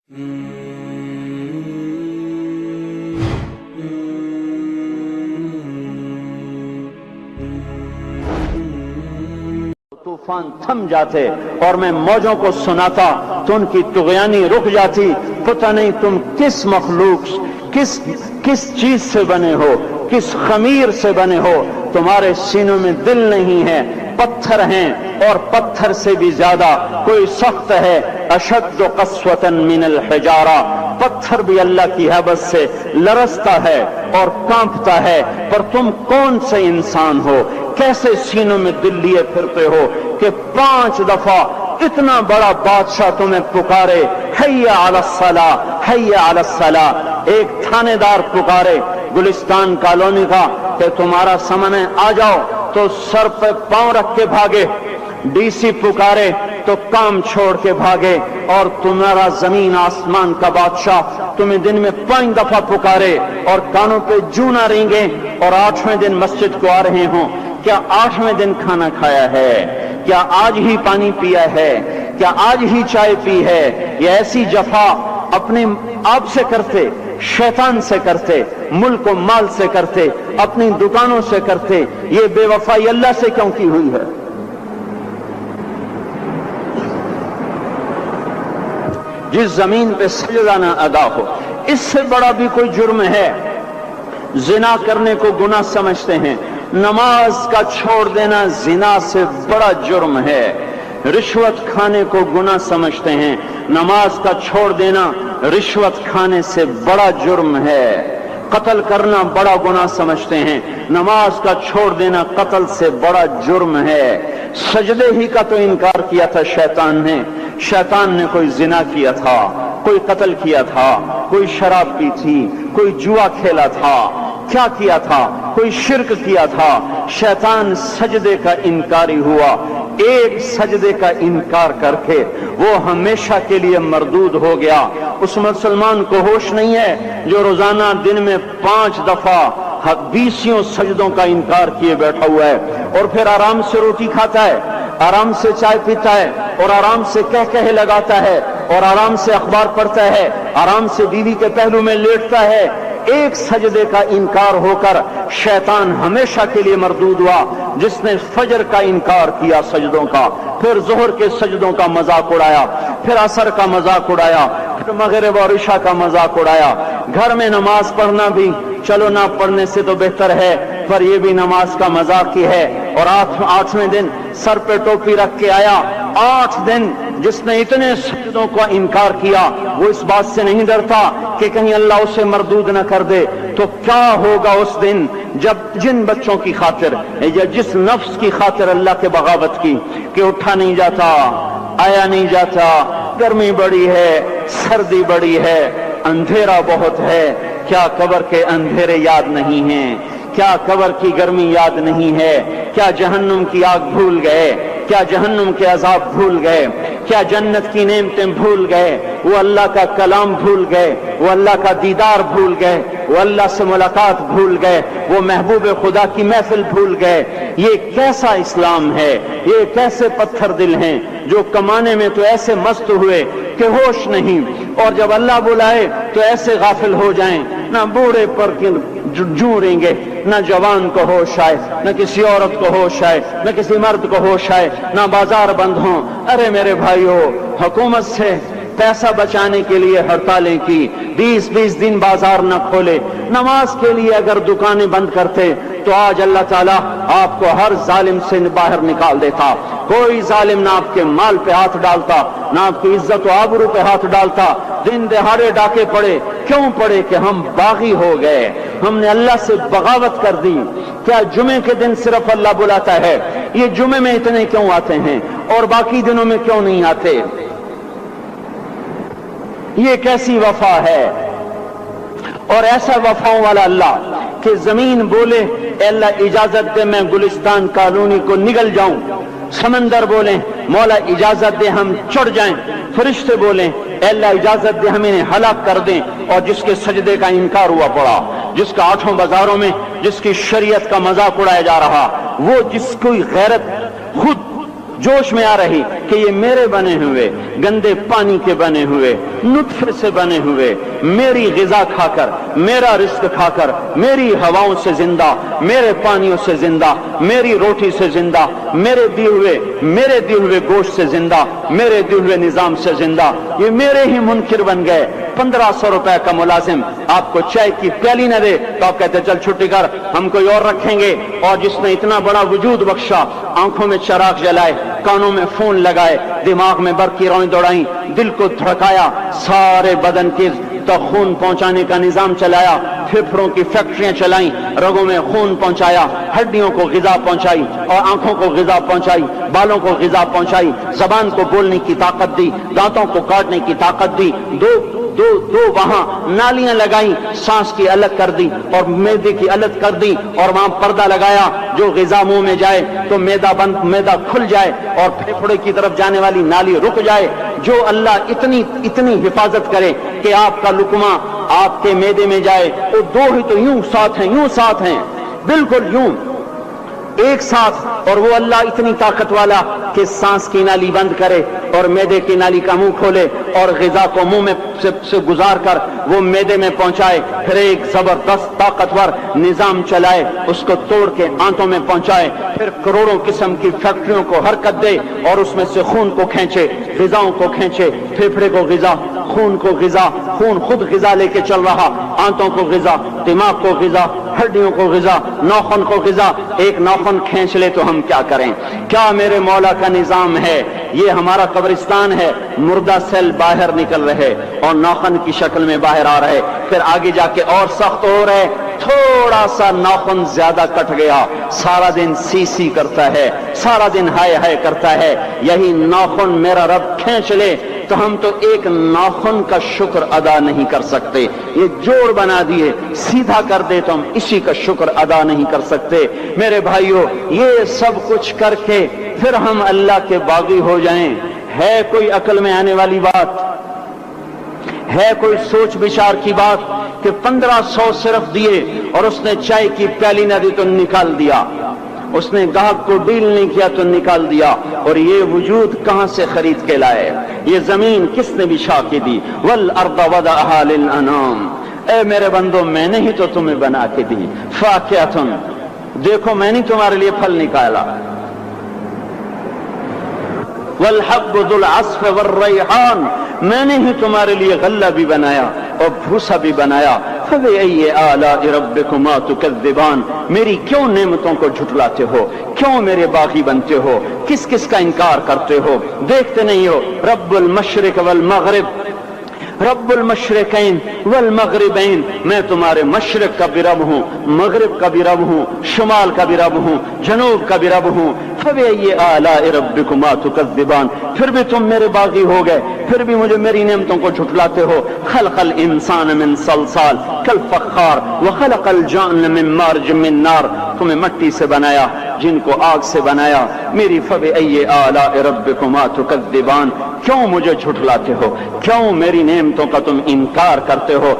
तूफान थम जाते और मैं मौजों को सुनाता तो उनकी तुग़यानी रुक जाती। पता नहीं तुम किस मखलूक, किस चीज से बने हो, किस खमीर से बने हो। तुम्हारे सीनों में दिल नहीं है, पत्थर हैं, और पत्थर से भी ज्यादा कोई सख्त है। अशद्द क़स्वतन मिनल हिजारा, पत्थर भी अल्लाह की हैबत से लरसता है और कांपता है। पर तुम कौन से इंसान हो, कैसे सीनों में दिल लिए फिरते हो कि 5 दफा इतना बड़ा बादशाह तुम्हें पुकारे, हैया अलस्सला, हैया अलस्सला। एक थानेदार पुकारे गुलिस्तान कॉलोनी का कि तुम्हारा समय आ जाओ, तो सर पे पांव रख के भागे। डीसी पुकारे तो काम छोड़ के भागे। और तुम्हारा जमीन आसमान का बादशाह तुम्हें दिन में 5 दफा पुकारे और कानों पे जूं ना रेंगे, और 8वें दिन मस्जिद को आ रहे हों। क्या 8वें दिन खाना खाया है? क्या आज ही पानी पिया है? क्या आज ही चाय पी है? ये ऐसी जफा अपने आप से करते, शैतान से करते, मुल्क व माल से करते, अपनी दुकानों से करते। ये बेवफाई अल्लाह से क्यों की हुई है? जिस जमीन पे सजदा ना अदा हो, इससे बड़ा भी कोई जुर्म है? जिना करने को गुनाह समझते हैं, नमाज का छोड़ देना जिना से बड़ा जुर्म है। रिश्वत खाने को गुनाह समझते हैं, नमाज का छोड़ देना रिश्वत खाने से बड़ा जुर्म है। कत्ल करना बड़ा गुनाह समझते हैं, नमाज का छोड़ देना कत्ल से बड़ा जुर्म है। सजदे ही का तो इनकार किया था शैतान ने। शैतान ने कोई जिना किया था, कोई कत्ल किया था, कोई शराब पी थी, कोई जुआ खेला था, क्या किया था? कोई शिर्क किया था। शैतान सजदे का इनकारी हुआ। एक सजदे का इनकार करके वो हमेशा के लिए मरदूद हो गया। उस मुसलमान को होश नहीं है जो रोजाना दिन में 5 दफा 20 सजदों का इनकार किए बैठा हुआ है, और फिर आराम से रोटी खाता है, आराम से चाय पीता है, और आराम से कह कहे लगाता है, और आराम से अखबार पढ़ता है, आराम से बीवी के पहलू में लेटता है। एक सजदे का इनकार होकर शैतान हमेशा के लिए मरदूद हुआ। जिसने फजर का इनकार किया सजदों का, फिर जोहर के सजदों का मजाक उड़ाया, फिर असर का मजाक उड़ाया, फिर मगरिब और इशा का मजाक उड़ाया। घर में नमाज पढ़ना भी चलो ना पढ़ने से तो बेहतर है, पर यह भी नमाज का मजाक ही है। और 8वें दिन सर पे टोपी रख के आया। 8 दिन जिसने इतने सजदों का इनकार किया, वो इस बात से नहीं डरता कि कहीं अल्लाह उसे मरदूद न कर दे। तो क्या होगा उस दिन जब जिन बच्चों की खातिर या जिस नफ्स की खातिर अल्लाह के बगावत की कि उठा नहीं जाता, आया नहीं जाता, गर्मी बड़ी है, सर्दी बड़ी है, अंधेरा बहुत है। क्या कब्र के अंधेरे याद नहीं हैं? क्या कब्र की गर्मी याद नहीं है? क्या जहन्नुम की आग भूल गए? क्या जहन्नुम के अजाब भूल गए? क्या जन्नत की नेमतें भूल गए? वो अल्लाह का कलाम भूल गए? वो अल्लाह का दीदार भूल गए? वो अल्लाह से मुलाकात भूल गए? वो महबूब खुदा की महफिल भूल गए? ये कैसा इस्लाम है? ये कैसे पत्थर दिल हैं जो कमाने में तो ऐसे मस्त हुए कि होश नहीं, और जब अल्लाह बुलाए तो ऐसे गाफिल हो जाएं। ना बूढ़े पर जूरेंगे, ना जवान को होश आए, न किसी औरत को होश आए, न किसी मर्द को होश आए, ना बाजार बंद हों। अरे मेरे भाइयों, हुकूमत से पैसा बचाने के लिए हड़तालें की, 20-20 दिन बाजार न खोले, नमाज के लिए अगर दुकानें बंद करते तो आज अल्लाह ताला आपको हर जालिम से बाहर निकाल देता। कोई जालिम ना आपके माल पे हाथ डालता, ना आपकी इज्जत व आबरू पे हाथ डालता। दिन दहाड़े डाके पड़े, क्यों पड़े? कि हम बागी हो गए, हमने अल्लाह से बगावत कर दी। क्या जुमे के दिन सिर्फ अल्लाह बुलाता है? ये जुमे में इतने क्यों आते हैं और बाकी दिनों में क्यों नहीं आते? ये कैसी वफा है? और ऐसा वफाओं वाला अल्लाह कि जमीन बोले अल्लाह इजाजत दे मैं गुलिस्तान कॉलोनी को निगल जाऊं, समंदर बोले मौला इजाजत दे हम चढ़ जाएं, फरिश्ते बोले अल्लाह इजाजत दे हम इन्हें हलाक कर दें। और जिसके सजदे का इनकार हुआ पड़ा, जिसका 8 बाजारों में जिसकी शरीयत का मजाक उड़ाया जा रहा, वो जिसकी गैरत खुद जोश में आ रही कि ये मेरे बने हुए गंदे पानी के बने हुए नुत्फे से बने हुए मेरी ग़िज़ा खाकर, मेरा रिस्क खाकर, मेरी हवाओं से जिंदा, मेरे पानियों से जिंदा, मेरी रोटी से जिंदा, मेरे दिए हुए गोश्त से जिंदा, मेरे दिए हुए निजाम से जिंदा, ये मेरे ही मुनकिर बन गए। 1500 रुपए का मुलाजिम आपको चाय की प्याली न दे तो आप कहते चल छुट्टी कर, हम कोई और रखेंगे। और जिसने इतना बड़ा वजूद बख्शा, आंखों में चराग जलाए, कानों में फोन लगाए, दिमाग में बरकी रौं दौड़ाई, दिल को धड़काया, सारे बदन के तो खून पहुंचाने का निजाम चलाया, फेफड़ों की फैक्ट्रियां चलाई, रगों में खून पहुंचाया, हड्डियों को ग़िज़ा पहुंचाई और आंखों को ग़िज़ा पहुंचाई, बालों को ग़िज़ा पहुंचाई, जबान को बोलने की ताकत दी, दांतों को काटने की ताकत दी, दो वहां नालियां लगाई, सांस की अलग कर दी और मैदे की अलग कर दी और वहां पर्दा लगाया, जो ग़िज़ा मुंह में जाए तो मैदा खुल जाए और फेफड़े की तरफ जाने वाली नाली रुक जाए। जो अल्लाह इतनी हिफाजत करे कि आपका लुकमा आपके मैदे में जाए, वो दो ही तो यूं साथ हैं, बिल्कुल यूं एक साथ। और वो अल्लाह इतनी ताकत वाला कि सांस की नाली बंद करे और मैदे की नाली का मुंह खोले और ग़िज़ा को मुंह में से गुजार कर वो मैदे में पहुंचाए, फिर एक जबरदस्त ताकतवर निजाम चलाए, उसको तोड़ के आंतों में पहुंचाए, फिर करोड़ों किस्म की फैक्ट्रियों को हरकत दे और उसमें से खून को खींचे, ग़िज़ाओं को खींचे, फेफड़े को ग़िज़ा, खून को ग़िज़ा, खून खुद ग़िज़ा लेके चल रहा, आंतों को ग़िज़ा, दिमाग को ग़िज़ा, हड्डियों को ग़िज़ा, नाखून को ग़िज़ा। एक नाखून खींच ले तो हम क्या करें? क्या मेरे मौला का निजाम है? ये हमारा कब्रिस्तान है, मुर्दा सेल बाहर निकल रहे और नाखून की शक्ल में बाहर आ रहे, फिर आगे जाके और सख्त हो रहे, थोड़ा सा नाखून ज्यादा कट गया, सारा दिन सी करता है, सारा दिन हाय हाय करता है। यही नाखून मेरा रब खींच ले तो हम तो एक नाखून का शुक्र अदा नहीं कर सकते। ये जोड़ बना दिए, सीधा कर दे तो हम इसी का शुक्र अदा नहीं कर सकते। मेरे भाइयों, ये सब कुछ करके फिर हम अल्लाह के बागी हो जाएं, है कोई अकल में आने वाली बात? है कोई सोच विचार की बात कि 1500 सिर्फ दिए और उसने चाय की प्याली न दी तो निकाल दिया, उसने गाहक को डील नहीं किया तो निकाल दिया। और ये वजूद कहां से खरीद के लाए? ये जमीन किसने बिछा के दी? वल अर्द वदअहा लिल अनाम, ए मेरे बंदो मैंने ही तो तुम्हें बना के दी। फाकिहतुन, देखो मैंने तुम्हारे लिए फल निकाला। वल हब्बु दुल अस्फ वर रैहान, मैंने ही तुम्हारे लिए गल्ला भी बनाया और भूसा भी बनाया। फबिअय्यि आलाइ रब्बिकुमा तुकज़्ज़िबान, मेरी क्यों नेमतों को झुठलाते हो? क्यों मेरे बागी बनते हो? किस किस का इनकार करते हो? देखते नहीं हो रब्बुल मशरिक वल मगरिब, रब्बुल मशरिकैन वल मगरिबैन, मैं तुम्हारे मशरिक का भी रब हूँ, मगरिब का भी रब हूँ, शुमाल का भी रब हूँ, जनूब का भी रब हूँ। फबिअय्यि आलाइ रब्बिकुमा तुकज़्ज़िबान, फिर भी तुम मेरे बागी हो गए, फिर भी मुझे मेरी नेमतों को झुठलाते हो। खलक़ल इंसान मिन सलसाल कल फ़ख़्ख़ार व खलक़ल जान्न मिन मार्ज मिन नार, तुम्हें मिट्टी से बनाया, जिनको आग से बनाया। मेरी फबिअय्यि आलाइ रब्बिकुमा तुकज़्ज़िबान, क्यों मुझे झुठलाते हो? क्यों मेरी नेमतों का तुम इनकार करते हो?